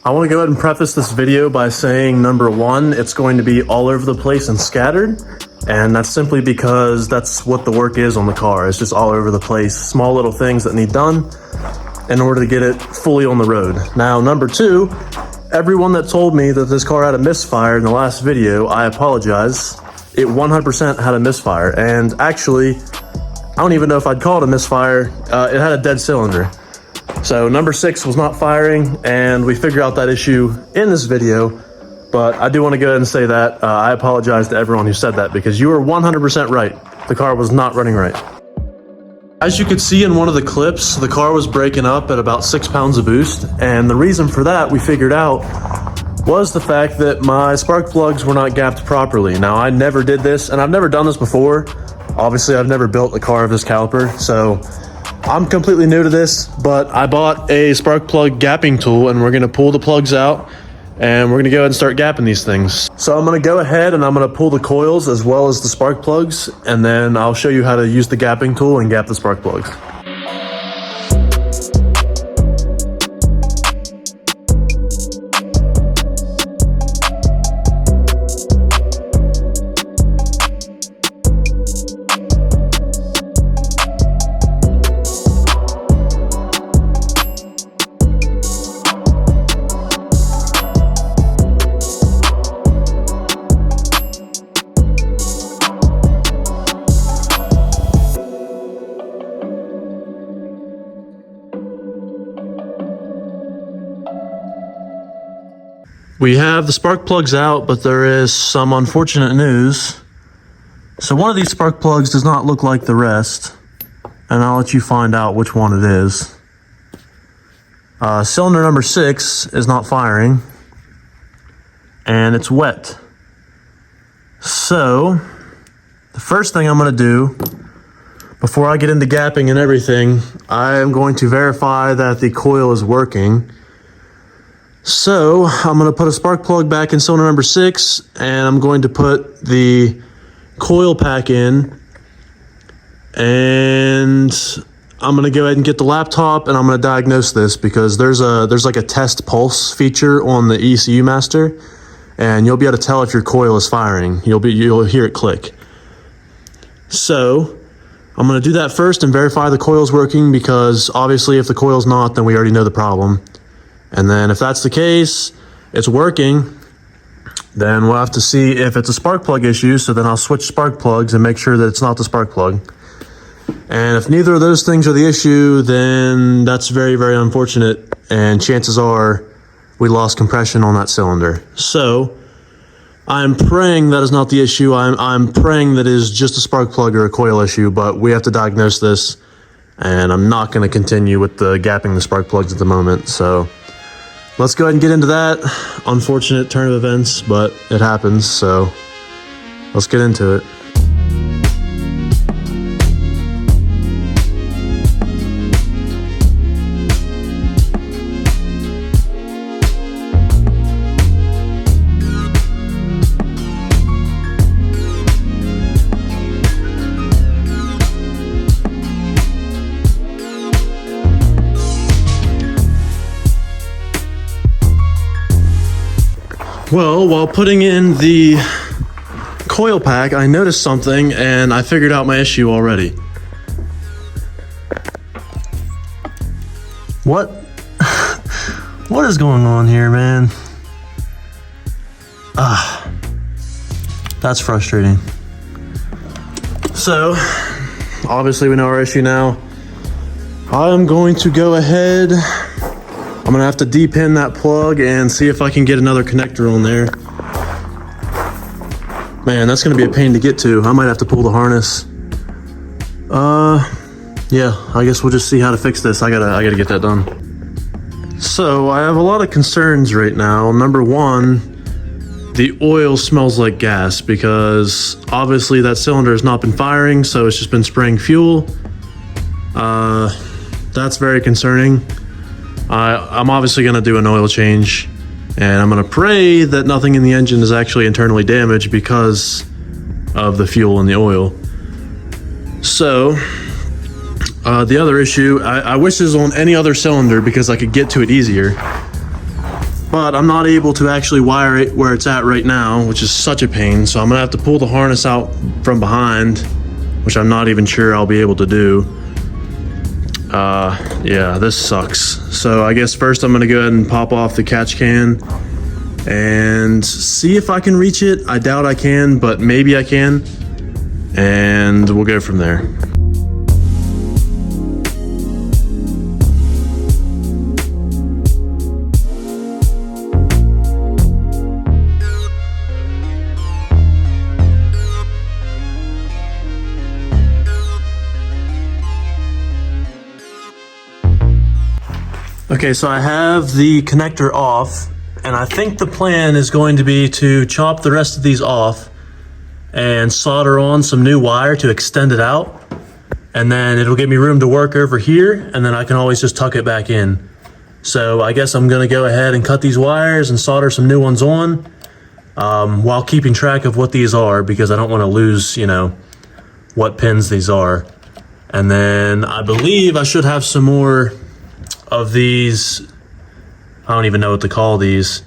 I want to go ahead and preface this video by saying, number one, it's going to be all over the place and scattered. And that's simply because that's what the work is on the car. It's just all over the place. Small little things that need done in order to get it fully on the road. Now, number two, everyone that told me that this car had a misfire in the last video, I apologize. It 100% had a misfire. And actually, I don't even know if I'd call it a misfire. It had a dead cylinder. So number 6 was not firing, and we figured out that issue in this video. But I do want to go ahead and say that I apologize to everyone who said that, because you were 100% right. The car was not running right. As you could see in one of the clips, the car was breaking up at about 6 pounds of boost. And the reason for that, we figured out, was the fact that my spark plugs were not gapped properly. Now, I never did this, and I've never done this before. Obviously, I've never built a car of this caliber, so I'm completely new to this, but I bought a spark plug gapping tool, and we're gonna pull the plugs out, and we're gonna go ahead and start gapping these things. So I'm gonna go ahead and I'm gonna pull the coils as well as the spark plugs, and then I'll show you how to use the gapping tool and gap the spark plugs. We have the spark plugs out, but there is some unfortunate news. So one of these spark plugs does not look like the rest, and I'll let you find out which one it is. Cylinder number 6 is not firing, and it's wet. So the first thing I'm going to do, before I get into gapping and everything, I am going to verify that the coil is working. So I'm going to put a spark plug back in cylinder number 6, and I'm going to put the coil pack in, and I'm going to go ahead and get the laptop, and I'm going to diagnose this, because there's like a test pulse feature on the ECU master, and you'll be able to tell if your coil is firing. You'll hear it click. So I'm going to do that first and verify the coil's working, because obviously if the coil's not, then we already know the problem. And then if that's the case, it's working, then we'll have to see if it's a spark plug issue. So then I'll switch spark plugs and make sure that it's not the spark plug. And if neither of those things are the issue, then that's very, very unfortunate. And chances are we lost compression on that cylinder. So I'm praying that is not the issue. I'm praying that it is just a spark plug or a coil issue, but we have to diagnose this. And I'm not going to continue with the gapping the spark plugs at the moment. So let's go ahead and get into that. Unfortunate turn of events, but it happens, so let's get into it. Well, while putting in the coil pack, I noticed something, and I figured out my issue already. What? What is going on here, man? That's frustrating. So, obviously we know our issue now. I'm going to go ahead. I'm gonna have to de-pin that plug and see if I can get another connector on there. Man, that's gonna be a pain to get to. I might have to pull the harness. Yeah, I guess we'll just see how to fix this. I gotta get that done. So I have a lot of concerns right now. Number one, the oil smells like gas, because obviously that cylinder has not been firing, so it's just been spraying fuel. That's very concerning. I'm obviously going to do an oil change, and I'm going to pray that nothing in the engine is actually internally damaged because of the fuel and the oil. So the other issue, I wish this was on any other cylinder because I could get to it easier. but I'm not able to actually wire it where it's at right now, which is such a pain. So I'm gonna have to pull the harness out from behind, which I'm not even sure I'll be able to do. Yeah, this sucks. So I guess first I'm gonna go ahead and pop off the catch can and see if I can reach it. I doubt I can, but maybe I can. And we'll go from there. Okay, so I have the connector off, and I think the plan is going to be to chop the rest of these off and solder on some new wire to extend it out, and then it'll give me room to work over here, and then I can always just tuck it back in. So I guess I'm gonna go ahead and cut these wires and solder some new ones on, while keeping track of what these are, because I don't want to lose, you know, what pins these are. And then I believe I should have some more of these, I don't even know what to call these,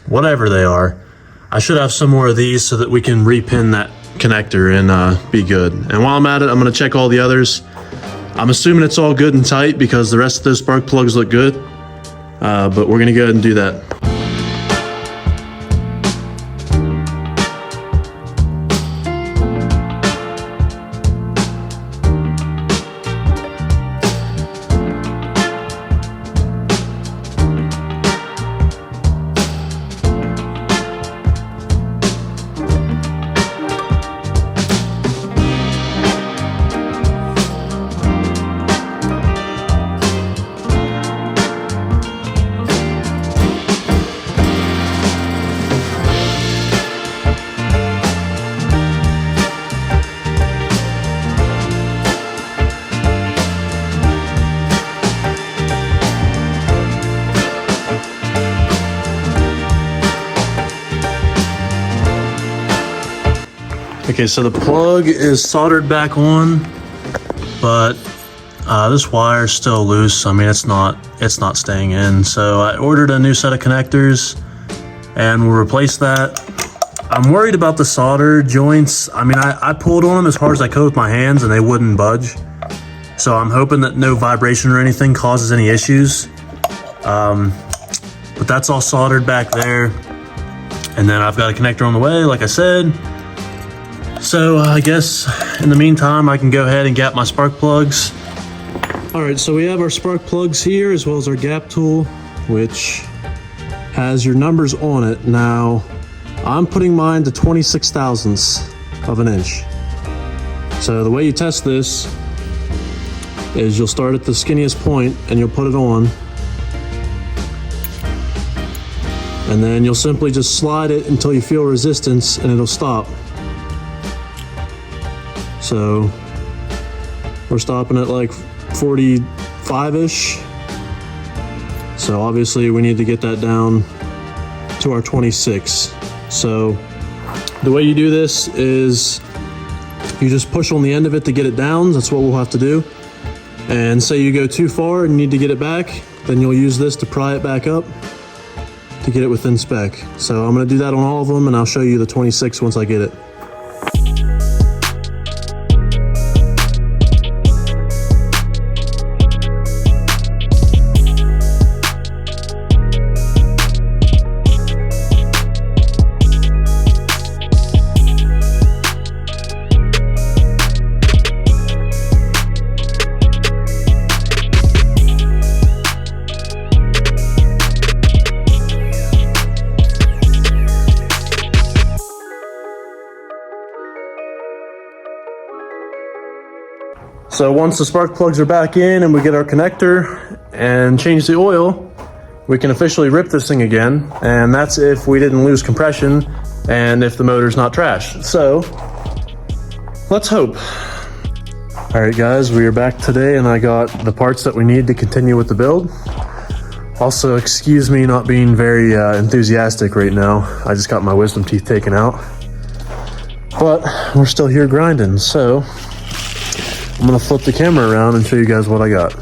whatever they are. I should have some more of these so that we can repin that connector and be good. And while I'm at it, I'm gonna check all the others. I'm assuming it's all good and tight because the rest of those spark plugs look good, but we're gonna go ahead and do that. Okay, so the plug is soldered back on, but this wire is still loose. I mean, it's not staying in. So I ordered a new set of connectors and we'll replace that. I'm worried about the solder joints. I mean, I pulled on them as hard as I could with my hands and they wouldn't budge. So I'm hoping that no vibration or anything causes any issues. But that's all soldered back there. And then I've got a connector on the way, like I said. So I guess in the meantime, I can go ahead and gap my spark plugs. All right, so we have our spark plugs here as well as our gap tool, which has your numbers on it. Now, I'm putting mine to 26 thousandths of an inch. So the way you test this is you'll start at the skinniest point and you'll put it on. And then you'll simply just slide it until you feel resistance and it'll stop. So we're stopping at like 45-ish. So obviously we need to get that down to our 26. So the way you do this is you just push on the end of it to get it down. That's what we'll have to do. And say you go too far and need to get it back, then you'll use this to pry it back up to get it within spec. So I'm gonna do that on all of them and I'll show you the 26 once I get it. So once the spark plugs are back in and we get our connector and change the oil, we can officially rip this thing again. And that's if we didn't lose compression and if the motor's not trashed. So let's hope. All right guys, we are back today and I got the parts that we need to continue with the build. Also, excuse me not being very enthusiastic right now. I just got my wisdom teeth taken out. But we're still here grinding, so I'm gonna flip the camera around and show you guys what I got.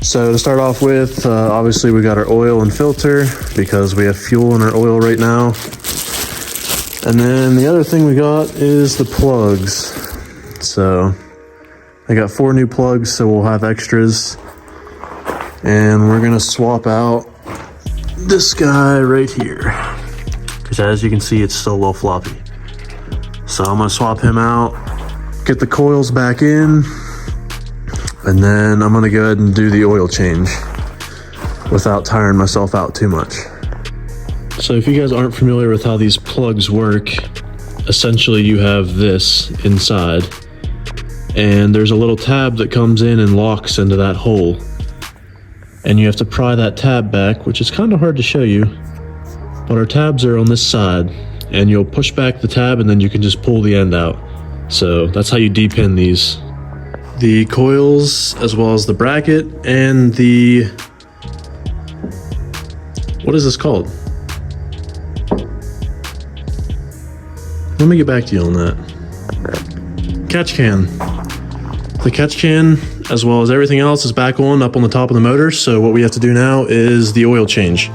So to start off with, obviously we got our oil and filter because we have fuel in our oil right now. And then the other thing we got is the plugs. So I got 4 new plugs, so we'll have extras. And we're gonna swap out this guy right here, because as you can see, it's still a little floppy. So I'm gonna swap him out, get the coils back in, and then I'm gonna go ahead and do the oil change without tiring myself out too much. So if you guys aren't familiar with how these plugs work, essentially you have this inside, and there's a little tab that comes in and locks into that hole. And you have to pry that tab back, which is kind of hard to show you, but our tabs are on this side, and you'll push back the tab and then you can just pull the end out. So that's how you depin these. The coils, as well as the bracket, and the, what is this called? Let me get back to you on that. Catch can. The catch can, as well as everything else, is back on up on the top of the motor. So what we have to do now is the oil change.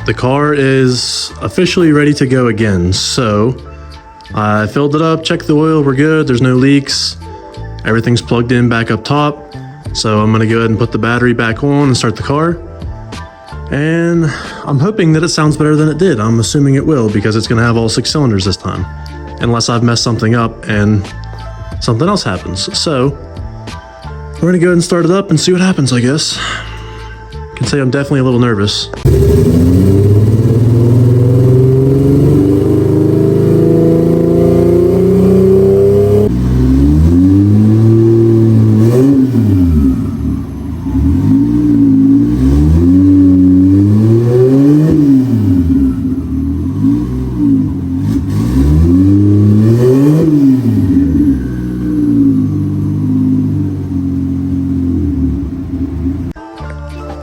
The car is officially ready to go again, so I filled it up, checked the oil, we're good, there's no leaks, everything's plugged in back up top. So I'm gonna go ahead and put the battery back on and start the car. And I'm hoping that it sounds better than it did. I'm assuming it will, because it's gonna have all 6 cylinders this time, unless I've messed something up and something else happens. So we're gonna go ahead and start it up and see what happens, I guess. I can say I'm definitely a little nervous.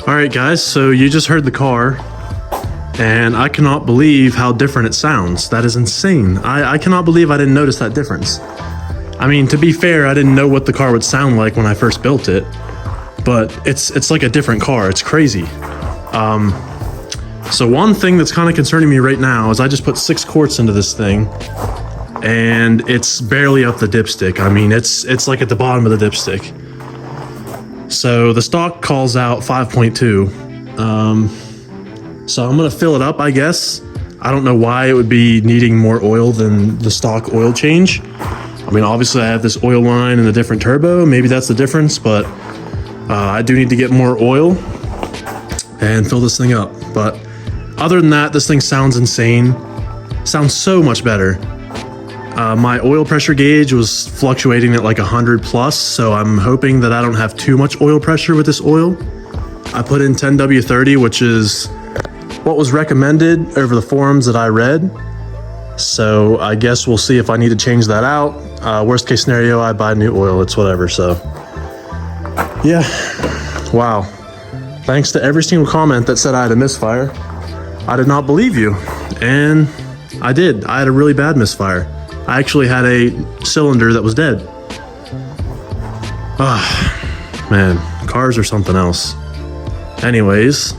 Alright guys, so you just heard the car, and I cannot believe how different it sounds. That is insane. I cannot believe I didn't notice that difference. I mean, to be fair, I didn't know what the car would sound like when I first built it, but it's like a different car. It's crazy. So one thing that's kind of concerning me right now is I just put 6 quarts into this thing, and it's barely up the dipstick. I mean, it's like at the bottom of the dipstick. So the stock calls out 5.2. So I'm gonna fill it up, I guess. I don't know why it would be needing more oil than the stock oil change. I mean, obviously I have this oil line and a different turbo. Maybe that's the difference, but I do need to get more oil and fill this thing up. But other than that, this thing sounds insane. Sounds so much better. My oil pressure gauge was fluctuating at like 100 plus, so I'm hoping that I don't have too much oil pressure with this oil. I put in 10W30, which is what was recommended over the forums that I read. So I guess we'll see if I need to change that out. Worst case scenario, I buy new oil, it's whatever, so. Yeah, wow. Thanks to every single comment that said I had a misfire. I did not believe you, and I did. I had a really bad misfire. I actually had a cylinder that was dead. Ah, man, cars are something else. Anyways,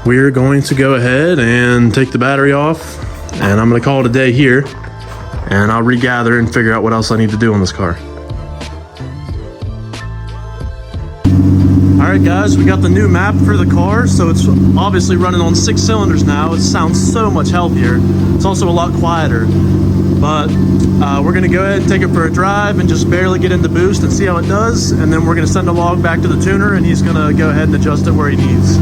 we're going to go ahead and take the battery off, and I'm gonna call it a day here, and I'll regather and figure out what else I need to do on this car. All right guys, we got the new map for the car, so it's obviously running on 6 cylinders now. It sounds so much healthier. It's also a lot quieter. But we're gonna go ahead and take it for a drive and just barely get into boost and see how it does, and then we're gonna send a log back to the tuner and he's gonna go ahead and adjust it where he needs.